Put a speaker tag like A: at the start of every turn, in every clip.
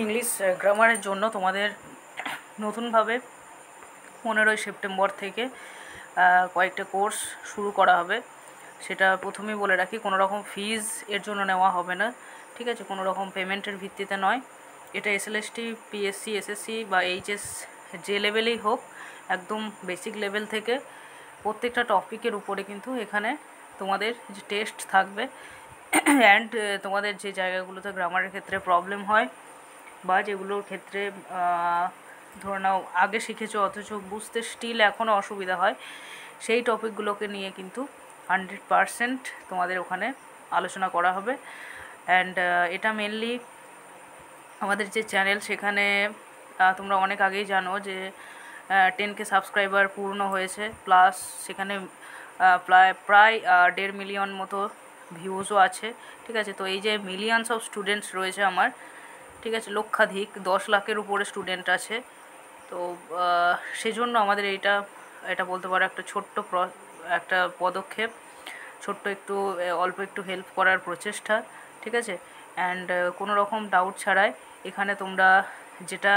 A: English গ্রামারের জন্য তোমাদের নতুনভাবে 15ই সেপ্টেম্বর থেকে কয়েকটা কোর্স শুরু করা হবে। সেটা প্রথমেই বলে রাখি, কোনো রকম ফিজ এর জন্য নেওয়া হবে না, ঠিক আছে? কোনো রকম পেমেন্টের ভিত্তিতে নয়। এটা এসএলএসটি, পিএসসি, এসএসসি বা এইচএস যে লেভেলেই হোক, একদম বেসিক লেভেল থেকে প্রত্যেকটা টপিকের উপরে কিন্তু এখানে তোমাদের যে টেস্ট থাকবে অ্যান্ড তোমাদের যে জায়গাগুলোতে গ্রামারের ক্ষেত্রে প্রবলেম হয় বা যেগুলোর ক্ষেত্রে ধরে নাও আগে শিখেছো অথচ বুঝতে স্টিল এখনও অসুবিধা হয়, সেই টপিকগুলোকে নিয়ে কিন্তু 100% তোমাদের ওখানে আলোচনা করা হবে। অ্যান্ড এটা মেনলি আমাদের যে চ্যানেল, সেখানে তোমরা অনেক আগেই জানো যে 10K সাবস্ক্রাইবার পূর্ণ হয়েছে, প্লাস সেখানে প্রায় 1.5 মিলিয়ন মতো ভিউজও আছে, ঠিক আছে? তো এই যে মিলিয়নস অফ স্টুডেন্টস রয়েছে আমার, ঠিক আছে, লক্ষাধিক 10 লাখের উপরে স্টুডেন্ট আছে। তো সেজন্য আমাদের এটা বলতে পারো একটা ছোট্ট একটা পদক্ষেপ, ছোট্ট একটু অল্প একটু হেল্প করার প্রচেষ্টা, ঠিক আছে? অ্যান্ড কোনো রকম ডাউট ছাড়াই এখানে তোমরা যেটা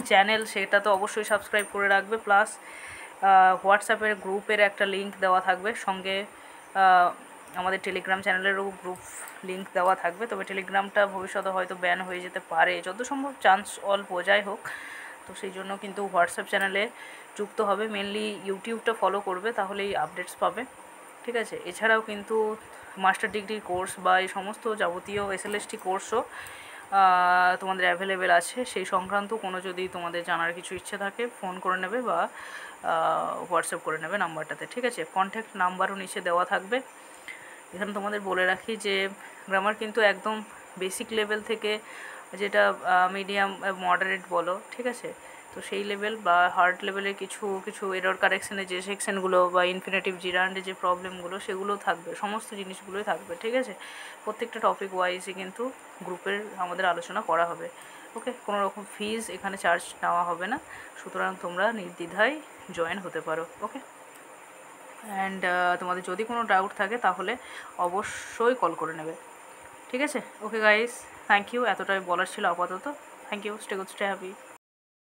A: চ্যানেল সেটা তো অবশ্যই সাবস্ক্রাইব করে রাখবে, প্লাস হোয়াটসঅ্যাপের গ্রুপের একটা লিঙ্ক দেওয়া থাকবে, সঙ্গে আমাদের টেলিগ্রাম চ্যানেলেরও গ্রুপ লিঙ্ক দেওয়া থাকবে। তবে টেলিগ্রামটা ভবিষ্যতে হয়তো ব্যান হয়ে যেতে পারে, যত সম্ভব চান্স অল্প, যাই হোক। তো সেই জন্য কিন্তু হোয়াটসঅ্যাপ চ্যানেলে যুক্ত হবে, মেনলি ইউটিউবটা ফলো করবে, তাহলেই আপডেটস পাবে, ঠিক আছে? এছাড়াও কিন্তু মাস্টার ডিগ্রির কোর্স বা এই সমস্ত যাবতীয় এসএলএসটি কোর্সও তোমাদের অ্যাভেলেবেল আছে। সেই সংক্রান্ত কোনো যদি তোমাদের জানার কিছু ইচ্ছে থাকে, ফোন করে নেবে বা হোয়াটসঅ্যাপ করে নেবে নাম্বারটাতে, ঠিক আছে? কন্ট্যাক্ট নাম্বারও নিচে দেওয়া থাকবে। এখানে তোমাদের বলে রাখি যে গ্রামার কিন্তু একদম বেসিক লেভেল থেকে, যেটা মিডিয়াম মডারেট বলো, ঠিক আছে? তো সেই লেভেল বা হার্ড লেভেলের কিছু কিছু এরর কারেকশানের যে সেকশানগুলো বা ইনফিনিটিভ জিরান্ডে যে প্রবলেমগুলো, সেগুলোও থাকবে, সমস্ত জিনিসগুলোই থাকবে, ঠিক আছে? প্রত্যেকটা টপিক ওয়াইজই কিন্তু গ্রুপের আমাদের আলোচনা করা হবে। ওকে, কোনো রকম ফিজ এখানে চার্জ নেওয়া হবে না, সুতরাং তোমরা নির্দ্বিধায় জয়েন হতে পারো। ওকে, অ্যান্ড তোমাদের যদি কোনো ডাউট থাকে তাহলে অবশ্যই কল করে নেবে, ঠিক আছে? ওকে গাইস, থ্যাংক ইউ, এতটাই বলার ছিল আপাতত। Thank you, stay good, stay happy.